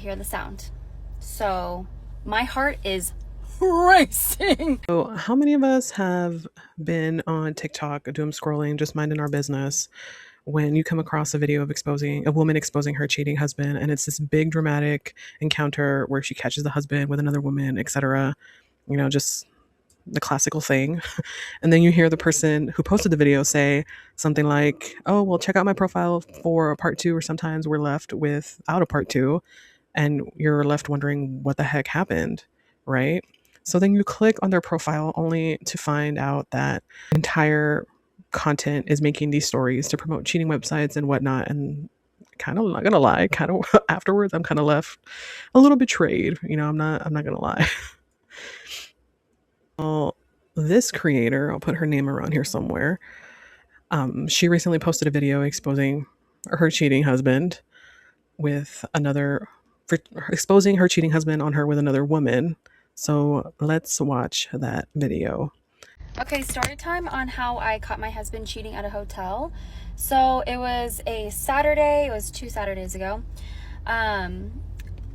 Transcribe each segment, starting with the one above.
hear the sound. So my heart is racing. So how many of us have been on TikTok doom scrolling, just minding our business, when you come across a video of exposing a woman exposing her cheating husband, and it's this big dramatic encounter where she catches the husband with another woman, etc. Just the classical thing. And then you hear the person who posted the video say something like, "Oh, well, check out my profile for a part two," or sometimes we're left without a part two, and you're left wondering what the heck happened, right? So then you click on their profile only to find out that entire content is making these stories to promote cheating websites and whatnot. And kind of not gonna lie, kind of afterwards, I'm kind of left a little betrayed. I'm not gonna lie. Well, this creator, I'll put her name around here somewhere. She recently posted a video exposing her cheating husband with another, for exposing her cheating husband on her with another woman. So let's watch that video. Okay, story time on how I caught my husband cheating at a hotel. So it was a Saturday, it was 2 Saturdays ago.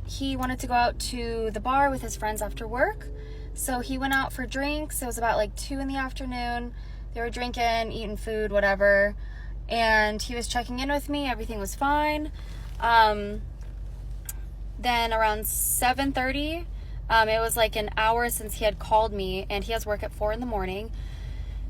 He wanted to go out to the bar with his friends after work. So he went out for drinks. It was about like 2 in the afternoon. They were drinking, eating food, whatever. And he was checking in with me. Everything was fine. Then around 7:30, it was like an hour since he had called me, and he has work at 4 in the morning.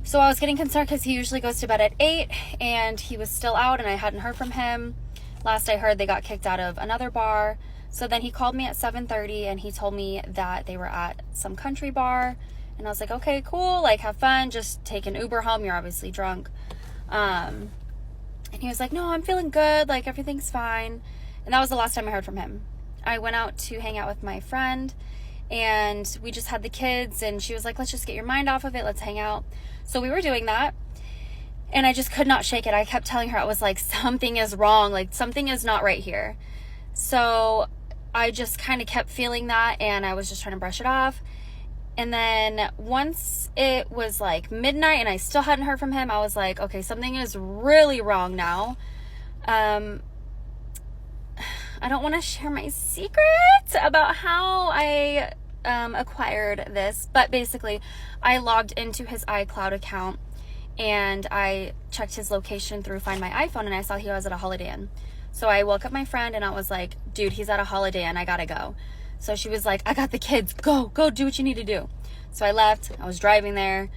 So I was getting concerned because he usually goes to bed at 8, and he was still out, and I hadn't heard from him. Last I heard, they got kicked out of another bar. So then he called me at 7:30, and he told me that they were at some country bar. And I was like, okay, cool, like, have fun, just take an Uber home, you're obviously drunk. And he was like, no, I'm feeling good, like, everything's fine. And that was the last time I heard from him. I went out to hang out with my friend, and we just had the kids, and she was like, let's just get your mind off of it, let's hang out. So we were doing that, and I just could not shake it. I kept telling her, I was like, something is wrong, like, something is not right here. So I just kind of kept feeling that, and I was just trying to brush it off. And then once it was like midnight and I still hadn't heard from him, I was like, okay, something is really wrong now. I don't want to share my secret about how I acquired this, but basically I logged into his iCloud account, and I checked his location through Find My iPhone, and I saw he was at a Holiday Inn. So I woke up my friend, and I was like, dude, he's at a Holiday Inn, I gotta go. So she was like, I got the kids, go do what you need to do. So I left. I was driving there.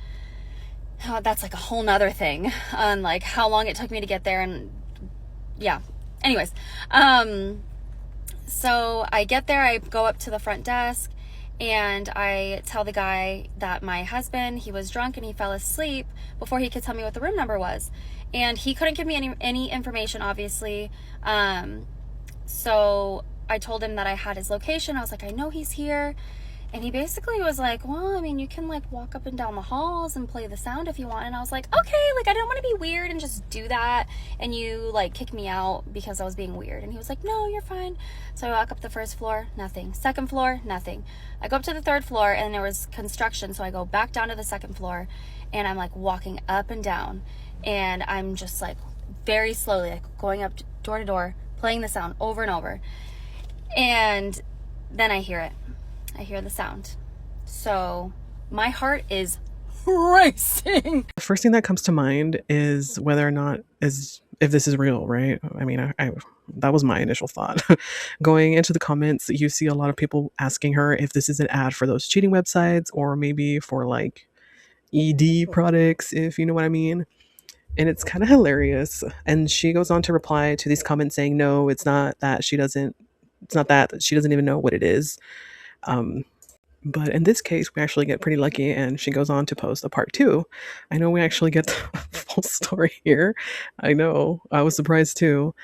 Oh, that's like a whole nother thing on like how long it took me to get there, and yeah, anyways. So I get there, I go up to the front desk, and I tell the guy that my husband, he was drunk and he fell asleep before he could tell me what the room number was. And he couldn't give me any information, obviously. So I told him that I had his location. I was like, I know he's here. And he basically was like, well, I mean, you can like walk up and down the halls and play the sound if you want. And I was like, okay, like I didn't want to be weird and just do that, and you like kick me out because I was being weird. And he was like, no, you're fine. So I walk up the first floor, nothing. Second floor, nothing. I go up to the third floor, and there was construction. So I go back down to the second floor, and I'm like walking up and down, and I'm just like very slowly like going up door to door, playing the sound over and over. And then I hear it. I hear the sound. So my heart is racing. The first thing that comes to mind is whether or not if this is real, right? I mean, I that was my initial thought. Going into the comments, you see a lot of people asking her if this is an ad for those cheating websites, or maybe for like ED products, if you know what I mean. And it's kind of hilarious. And she goes on to reply to these comments saying, no, it's not that. It's not that she doesn't even know what it is. But in this case, we actually get pretty lucky, and she goes on to post a part two. I know we actually get the full story here. I know, I was surprised too.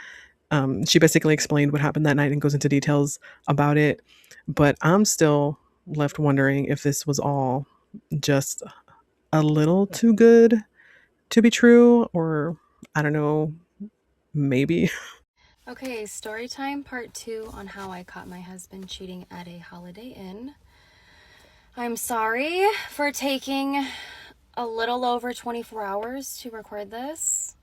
She basically explained what happened that night and goes into details about it. But I'm still left wondering if this was all just a little too good to be true, or I don't know, maybe. Okay, story time part 2 on how I caught my husband cheating at a Holiday Inn. I'm sorry for taking a little over 24 hours to record this.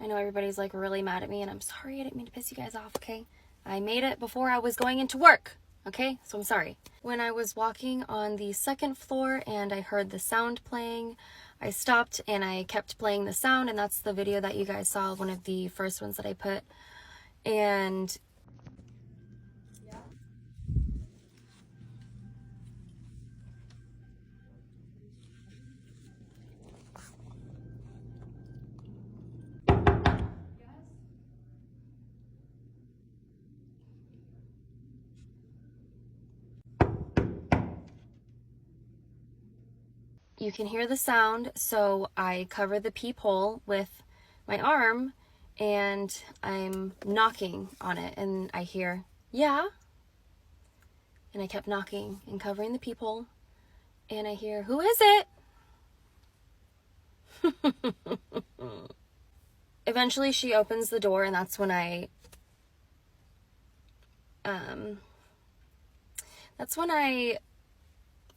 I know everybody's like really mad at me, and I'm sorry, I didn't mean to piss you guys off, okay? I made it before I was going into work. Okay, so I'm sorry. When I was walking on the second floor and I heard the sound playing, I stopped and I kept playing the sound, and that's the video that you guys saw, one of the first ones that I put. And you can hear the sound, so I cover the peephole with my arm and I'm knocking on it, and I hear, yeah. And I kept knocking and covering the peephole, and I hear, who is it? Eventually she opens the door, and that's when I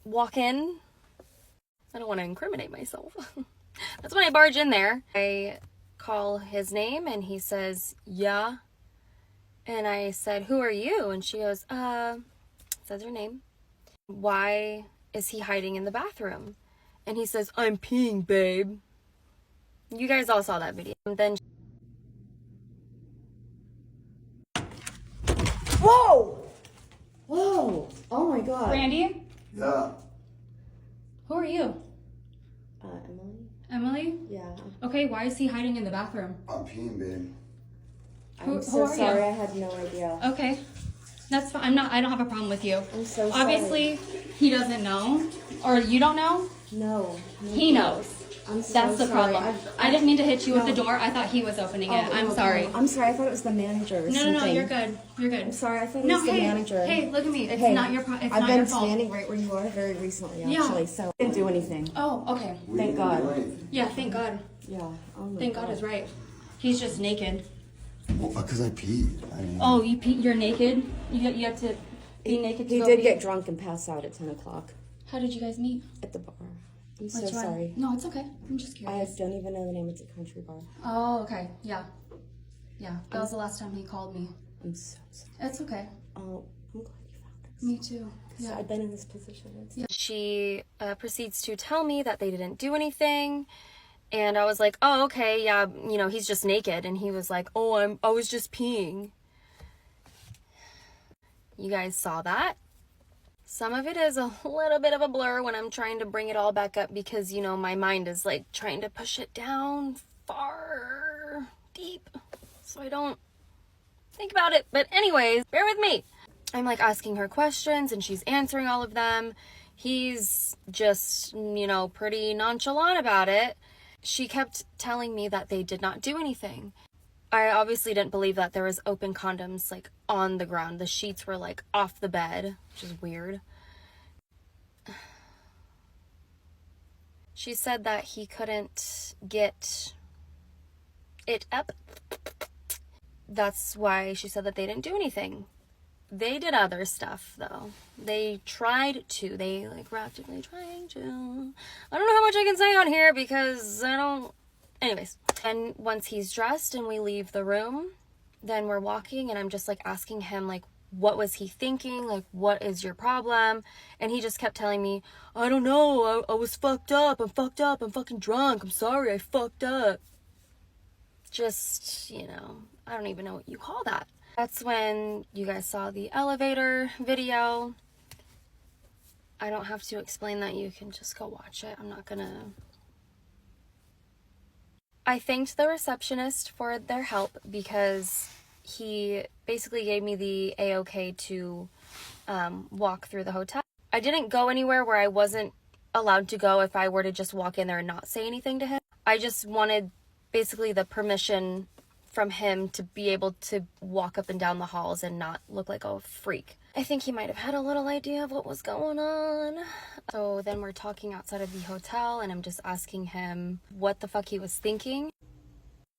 walk in. I don't want to incriminate myself. That's when I barge in there. I call his name and he says, yeah. And I said, who are you? And she goes, says her name. Why is he hiding in the bathroom? And he says, I'm peeing, babe. You guys all saw that video. And then Whoa! Whoa! Oh my god. Randy, Yeah, who are you? Emily? Emily? Yeah. Okay, why is he hiding in the bathroom? I'm peeing, babe. Who I'm so are you? sorry, I had no idea. Okay, that's fine. I don't have a problem with you. I'm so sorry. Obviously, he doesn't know, or you don't know. No. He knows. I'm so That's the sorry. problem. I didn't mean to hit you with the No. door. I thought he was opening it. Oh, I'm no, sorry. no. I'm sorry, I thought it was the manager or something. No, you're good. You're good. I'm sorry, I thought it No, was the manager. hey, look at me. It's Hey, not your it's I've not been your fault. standing right where you are very recently, Yeah. actually, so I didn't do anything. Oh, okay. We Thank didn't God. do anything. Yeah, thank God. Yeah. Oh my Thank God is right. He's just naked. Well, because I peed. I mean, Oh, you're naked? You have to be naked to He go did pee? get drunk and pass out at 10 o'clock How did you guys meet? at the bar. I'm so Which one? sorry. No, it's okay. I'm just I curious. don't even know the name. It's a country bar. Oh, okay. Yeah. Yeah. That was the last time he called me. I'm so sorry. It's okay. Oh, I'm glad you found us. Me too. So Yeah. I've been in this position. It's she proceeds to tell me that they didn't do anything. And I was like, oh, okay, yeah, you know, he's just naked. And he was like, oh, I was just peeing. You guys saw that? Some of it is a little bit of a blur when I'm trying to bring it all back up because, you know, my mind is like trying to push it down far deep so I don't think about it. But anyways, bear with me. I'm like asking her questions and she's answering all of them. He's just, you know, pretty nonchalant about it. She kept telling me that they did not do anything. I obviously didn't believe that there was open condoms like on the ground. The sheets were like off the bed, which is weird. She said that he couldn't get it up. That's why she said that they didn't do anything. They did other stuff though. They tried to. They like were actively trying to. I don't know how much I can say on here because I don't. Anyways, and once he's dressed and we leave the room, then we're walking and I'm just like asking him like, what was he thinking? Like, what is your problem? And he just kept telling me, I don't know. I was fucked up. I'm fucked up. I'm fucking drunk. I'm sorry. I fucked up. Just, you know, I don't even know what you call that. That's when you guys saw the elevator video. I don't have to explain that. You can just go watch it. I'm not gonna. I thanked the receptionist for their help because he basically gave me the A-OK to walk through the hotel. I didn't go anywhere where I wasn't allowed to go if I were to just walk in there and not say anything to him. I just wanted basically the permission from him to be able to walk up and down the halls and not look like a freak. I think he might have had a little idea of what was going on. So then we're talking outside of the hotel and I'm just asking him what the fuck he was thinking.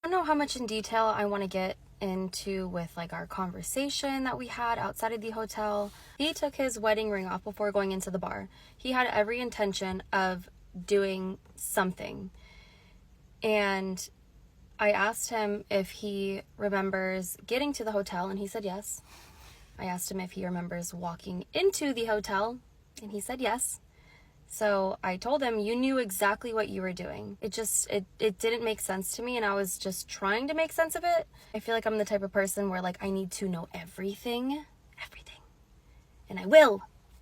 I don't know how much in detail I want to get into with like our conversation that we had outside of the hotel. He took his wedding ring off before going into the bar. He had every intention of doing something. And I asked him if he remembers getting to the hotel and he said yes. I asked him if he remembers walking into the hotel, and he said yes. So I told him, you knew exactly what you were doing. It didn't make sense to me, and I was just trying to make sense of it. I feel like I'm the type of person where, like, I need to know everything. And I will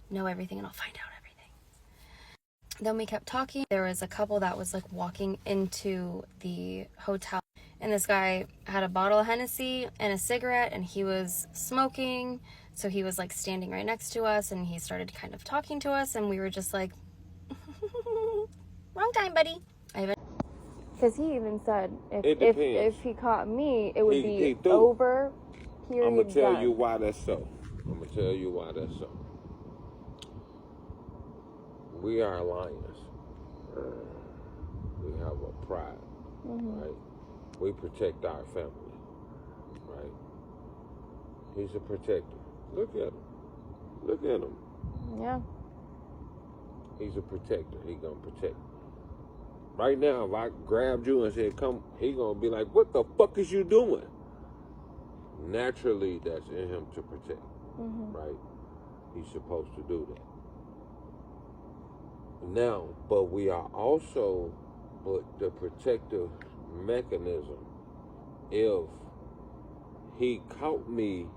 know everything, and I'll find out everything. Then we kept talking. There was a couple that was, like, walking into the hotel, and this guy had a bottle of Hennessy and a cigarette, and he was smoking. So he was, like, standing right next to us, and he started kind of talking to us, and we were just like, wrong time, buddy. Because he even said if he caught me, it would be over. Period. I'm gonna tell you why that's so. We are lions. We have a pride, right? We protect our family, right? He's a protector. Look at him. Yeah. He's a protector. He gonna protect. Right now, if I grabbed you and said, come, he gonna be like, what the fuck is you doing? Naturally, that's in him to protect, right? He's supposed to do that. Now, but we are also, but the protective mechanism, if he caught me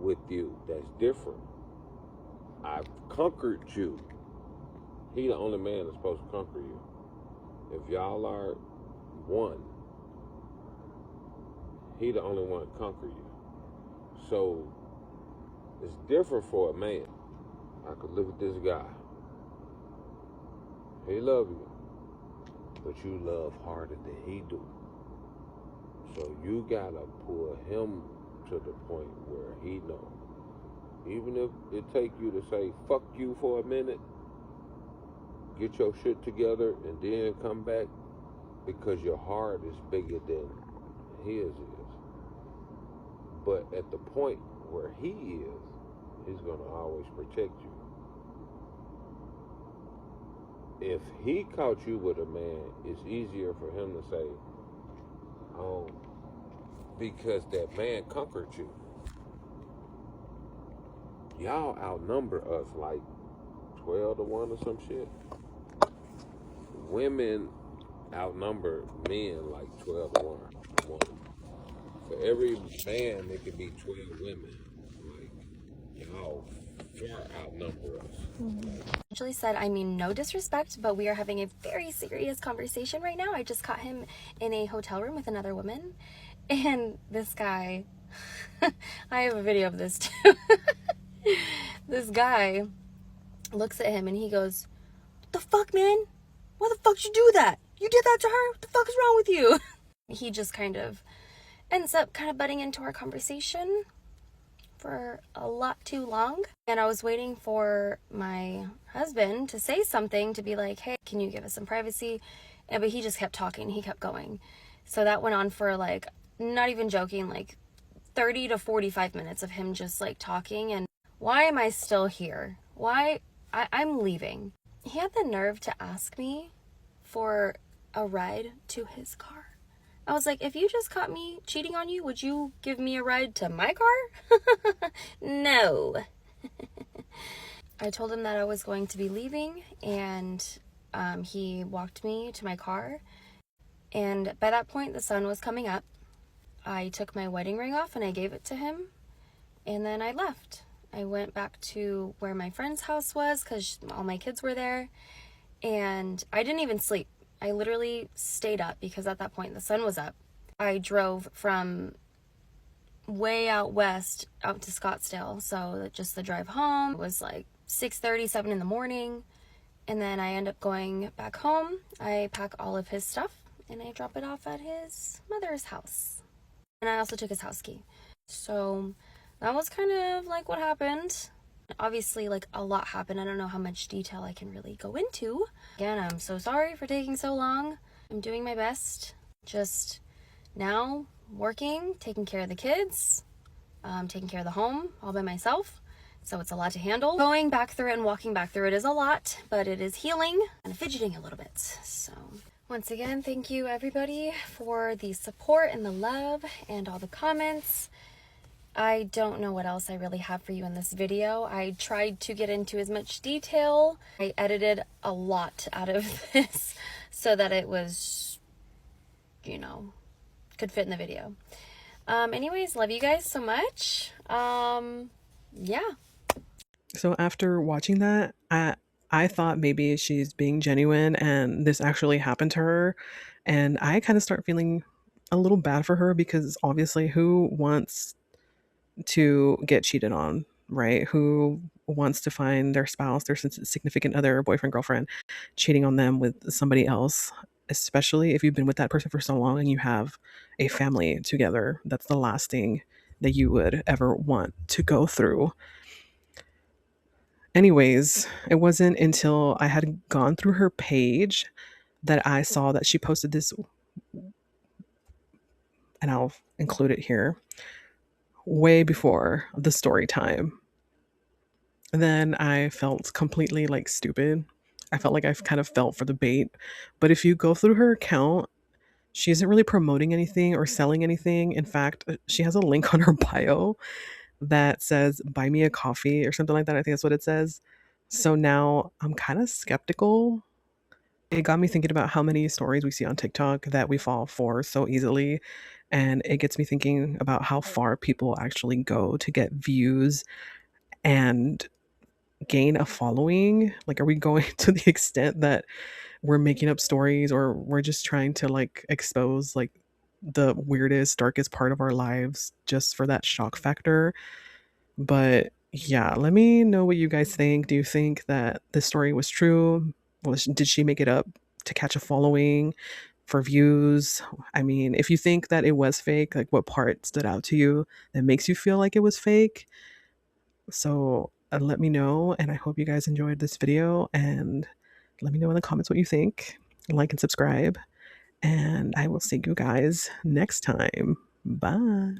with you, that's different. I've conquered you. He the only man that's supposed to conquer you. If y'all are one, he the only one to conquer you. So it's different for a man. I could look at this guy. He love you, but you love harder than he do. So you gotta pull him to the point where he know. Even if it take you to say, fuck you for a minute, get your shit together and then come back, because your heart is bigger than his is. But at the point where he is, he's gonna always protect you. If he caught you with a man, it's easier for him to say, because that man conquered you. Y'all outnumber us like 12 to 1 or some shit. Women outnumber men like 12 to 1. For every man, there could be 12 women. Like, y'all far outnumber us. Actually said, I mean, no disrespect, but we are having a very serious conversation right now. I just caught him in a hotel room with another woman, and this guy, I have a video of this too. This guy looks at him and he goes, what the fuck, man? Why the fuck you do that? You did that to her? What the fuck is wrong with you? He just kind of ends up kind of butting into our conversation for a lot too long. And I was waiting for my husband to say something, to be like, hey, can you give us some privacy? But he just kept talking. He kept going. So that went on for, like, not even joking, like 30 to 45 minutes of him just, like, talking. And why am I still here? Why? I'm leaving. He had the nerve to ask me for a ride to his car. I was like, if you just caught me cheating on you, would you give me a ride to my car? No. I told him that I was going to be leaving, and he walked me to my car. And by that point, the sun was coming up. I took my wedding ring off and I gave it to him. And then I left. I went back to where my friend's house was because all my kids were there. And I didn't even sleep. I literally stayed up because at that point the sun was up. I drove from way out west out to Scottsdale. So just the drive home was like 6:30, 7 in the morning. And then I end up going back home. I pack all of his stuff and I drop it off at his mother's house. And I also took his house key. So that was kind of like what happened. Obviously, like, a lot happened. I don't know how much detail I can really go into. Again, I'm so sorry for taking so long. I'm doing my best. Just now working, taking care of the kids, taking care of the home all by myself. So it's a lot to handle. Going back through it and walking back through it is a lot, but it is healing and fidgeting a little bit. So once again, thank you everybody for the support and the love and all the comments. I don't know what else I really have for you in this video. I tried to get into as much detail. I edited a lot out of this so that it was, you know, could fit in the video. Anyways, love you guys so much. Yeah. So after watching that, I thought maybe she's being genuine and this actually happened to her. And I kind of start feeling a little bad for her because obviously who wants to get cheated on, right? Who wants to find their spouse, their significant other, boyfriend, girlfriend, cheating on them with somebody else, especially if you've been with that person for so long and you have a family together. That's the last thing that you would ever want to go through. Anyways, it wasn't until I had gone through her page that I saw that she posted this, and I'll include it here, way before the story time. Then I felt completely like stupid. I felt like I kind of felt for the bait. But if you go through her account, she isn't really promoting anything or selling anything. In fact, she has a link on her bio that says buy me a coffee or something like that. I think that's what it says. So now I'm kind of skeptical. It got me thinking about how many stories we see on TikTok that we fall for so easily. And it gets me thinking about how far people actually go to get views and gain a following. Like, are we going to the extent that we're making up stories, or we're just trying to like expose like the weirdest, darkest part of our lives just for that shock factor? But yeah, let me know what you guys think. Do you think that this story was true? Did she make it up to catch a following, for views? I mean, if you think that it was fake, like what part stood out to you that makes you feel like it was fake? So let me know, and I hope you guys enjoyed this video, and let me know in the comments what you think. Like and subscribe, and I will see you guys next time. Bye.